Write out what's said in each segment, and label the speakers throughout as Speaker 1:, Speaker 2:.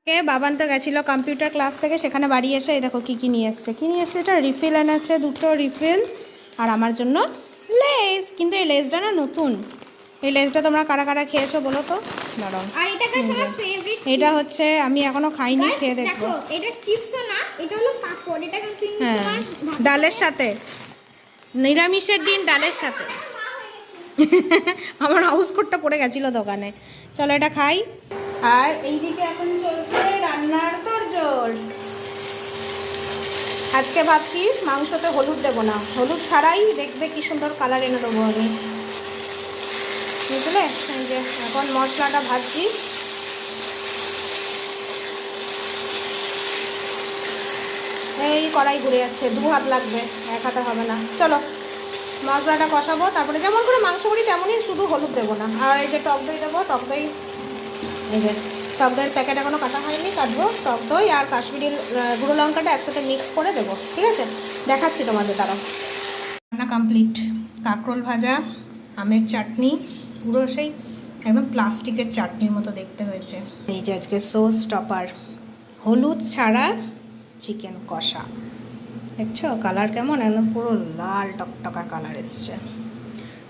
Speaker 1: বাবান তো গেছিলো computer class থেকে, সেখানে বাড়ি এসে এই দেখো কী নিয়ে এসছে। কী নিয়ে এসছে? এটা রিফিল এনেছে, দুটো রিফিল, আর আমার জন্য লেস। কিন্তু এই লেসটা না নতুন। এই লেসটা তোমরা কারা কারা খেয়েছো বলো তো? দাঁড়াও, এটা হচ্ছে আমি এখনো খাইনি, খেয়ে দেখবো।
Speaker 2: এটা চিপসও না, এটা হলো পাপড়। এটা কিন্তু
Speaker 1: হ্যাঁ, ডালের সাথে, নিরামিষের দিন ডালের সাথে। আমার হাউস কোটটা পড়ে গেছিলো দোকানে। চলো এটা খাই। আর এইদিকে এখন চলছে রান্নার তোড়জোড়। আজকে ভাবছি মাংসতে হলুদ দেবো না, হলুদ ছাড়াই দেখবে কি সুন্দর কালার এনে দেবো আমি, বুঝলে? এই যে এখন মশলাটা ভাজছি। এই কড়াই ঘুরে যাচ্ছে, 2 হাত লাগবে, 1 হাতে হবে না। চলো মশলাটা কষাবো, তারপরে যেমন করে মাংস করি তেমনই, শুধু হলুদ দেবো না। আর এই যে টক দই দেবো, টক দই, এই যে টক দইয়ের প্যাকেট এখনও কাটা হয়নি, কাটবো। টক দই আর কাশ্মীরি গুঁড়ো লঙ্কাটা একসাথে মিক্স করে দেবো, ঠিক আছে? দেখাচ্ছি তোমাদের তারা। রান্না কমপ্লিট। কাঁকরোল ভাজা, আমের চাটনি, পুরো সেই একদম প্লাস্টিকের চাটনির মতো দেখতে হয়েছে। এই যে আজকে সস টপার, হলুদ ছাড়া চিকেন কষা। দেখছো কালার কেমন? একদম পুরো লাল টকটকা কালার এসছে,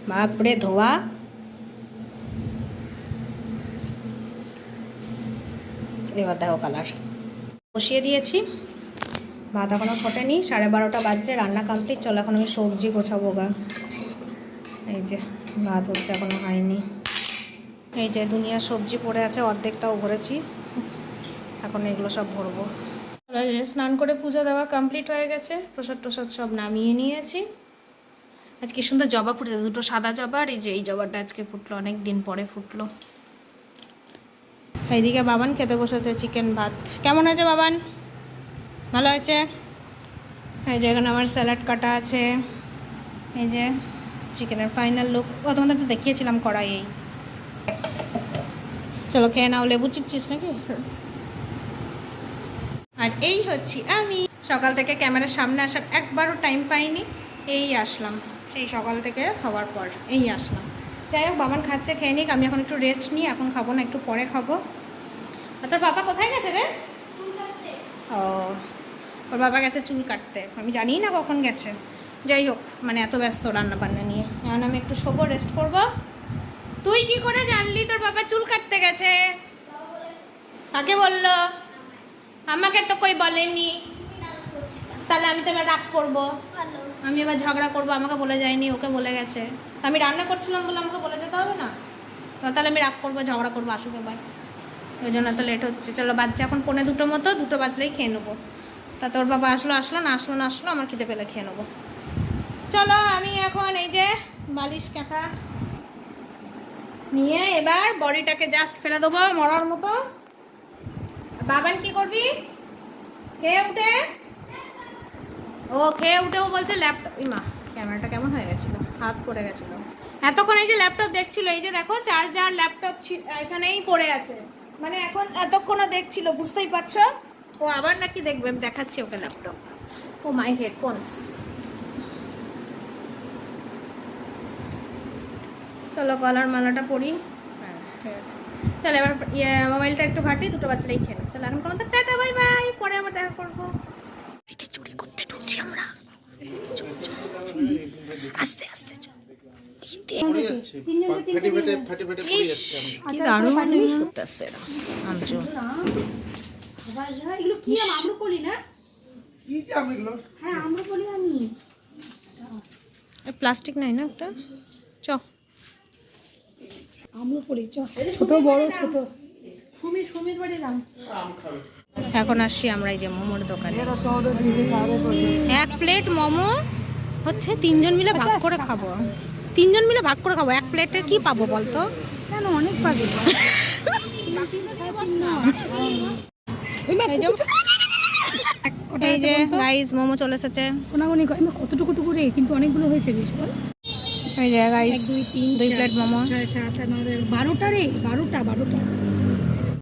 Speaker 1: বাপরে ধোয়া। এবার দেখো কালার। বসিয়ে দিয়েছি, ভাত এখনও ফোটেনি, 12:30 বাজছে, রান্না কমপ্লিট। চলো এখন আমি সবজি গোছাবো গা। এই যে ভাত হচ্ছে, এখনও হয়নি। এই যে দুনিয়া সবজি পড়ে আছে, অর্ধেকটাও ভরেছি, এখন এগুলো সব ভরবো। স্নান করে পুজো দেওয়া কমপ্লিট হয়ে গেছে, প্রসাদ টোসাদ সব নামিয়ে নিয়েছি। আজকে সুন্দর জবা ফুটেছে, 2টো সাদা জবা, আর এই যে এই জবাটা আজকে ফুটলো, অনেক দিন পরে ফুটলো। এইদিকে বাবান খেতে বসেছে চিকেন ভাত। কেমন হয়েছে বাবান? ভালো হয়েছে? এই যে এখানে আমার স্যালাড কাটা আছে, এই যে চিকেনের ফাইনাল লুক। ও তোমাদের তো দেখিয়েছিলাম কড়াইয়ে। চলো খেয়ে নাও, লেবু চিপচিস নাকি? আর এই হচ্ছি আমি। সকাল থেকে ক্যামেরার সামনে আসার একবারও টাইম পাইনি, এই আসলাম সেই সকাল থেকে হওয়ার পর, এই আসলাম। যাই হোক, বাবান খাচ্ছে, খেয়ে নিক, আমি এখন একটু রেস্ট নিই, এখন খাবো না, একটু পরে খাবো। আর তোর বাবা কোথায় গেছে রে? ও, ওর বাবা গেছে চুল কাটতে, আমি জানি না কখন গেছে। যাই হোক, মানে এত ব্যস্ত রান্না বান্না নিয়ে। এখন আমি একটু শোবো, রেস্ট করবো। তুই কি করে জানলি তোর বাবা চুল কাটতে গেছে? কাকে বললো? আমাকে তো কই বলেনি। তাহলে আমি তো এবার রাগ করবো, আমি এবার ঝগড়া করবো। আমাকে বলে যায়নি, ওকে বলে গেছে। আমি রান্না করছিলাম বলে আমাকে বলে যেতে হবে না? তাহলে আমি রাগ করবো, ঝগড়া করবো, আসুক এবার। ওই জন্য তো লেট হচ্ছে। চলো বাজছে এখন 1:45 মতো, 2টো বাজলেই খেয়ে নেবো। তা তোর বাবা আসলো না আসলো, আমার খিদে পেলে খেয়ে নেবো। চলো আমি এখন এই যে বালিশ কাঁথা নিয়ে এবার বডিটাকে জাস্ট ফেলে দেবো মরার মতো। বাবান কি করবি? খেয়ে উঠে, ও খেয়ে উঠেও বলছে ল্যাপটপ। ইমা, ক্যামেরাটা কেমন হয়ে গেছিলো, হাত পড়ে গেছিলো। এতক্ষণ এই যে ল্যাপটপ দেখছিল, এই যে দেখো চার্জার ল্যাপটপ এখানেই পড়ে আছে, মানে এখন এতক্ষণও দেখছিল, বুঝতেই পারছো? ও আবার নাকি দেখবে, দেখাচ্ছি ওকে ল্যাপটপ। ও মাই হেডফোনস। চলো গলার মালাটা পরি। হ্যাঁ ঠিক আছে, চলো এবার মোবাইলটা একটু ঘাটি, 2টো বাজলেই খেয়ে নেব। চলো এখন কোনো তো টাটা, বাই বাই, পরে আবার দেখা করবো। এটা চুরি করতে ঢুকছি আমরা, আস্তে আস্তে চল। প্লাস্টিক নাই না একটা? চ ছোট বড় ছোট। এখন আসছি আমরা এই যে মোমোর দোকানে। 1 প্লেট মোমো হচ্ছে 3 জন মিলে ভাগ করে খাবো। 3 জন মিলে ভাগ করে খাবো, 1 প্লেটে কি পাবো বলতো? কেন অনেক পাবি। এই যে গাইস মোমো চলে এসেছে।
Speaker 3: কতটুকু টুকু রে, কিন্তু অনেকগুলো হয়েছে বেশ বল।
Speaker 1: এই যে গাইস 2 প্লেট মোমো,
Speaker 3: 6, 7, 8, 9, 12টা রে, 12টা।